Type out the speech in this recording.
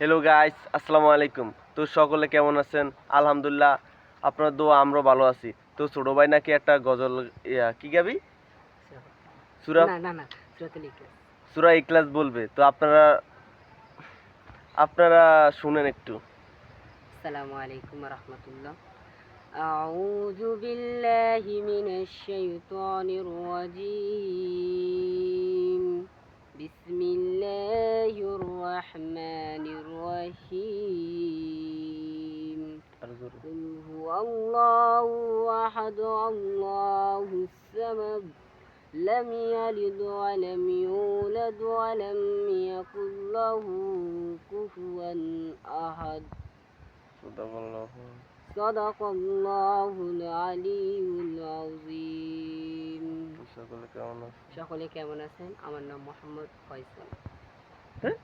Hello guys, আসসালামু আলাইকুম। তো সকলে কেমন আছেন? আলহামদুলিল্লাহ, আপনার দোয়া আমরা ভালো আছি। তো ছোট ভাই নাকি একটা গজল কি গাবি? সূরা না না না সূরাতুল ইখলাস। সূরা ইখলাস বলবে। তো আপনারা শুনেন একটু। আসসালামু আলাইকুম ওয়া রাহমাতুল্লাহ। আউযু বিল্লাহি মিনাশ শাইতানির রাজীম। বিসমিল্লাহির রাহমানির রহিম। আর জোরে। কুল হুয়াল্লাহু আহাদ আল্লাহুস সামাদ। لم يلد ولم يولد ولم يكن له كفوا أحد সাদাকাল্লাহু। صدق الله العلي العظيم তো সকলে কেমন আছেন? সকলে কেমন আছেন? আমার নাম মোহাম্মদ ফয়সাল। হ্যাঁ?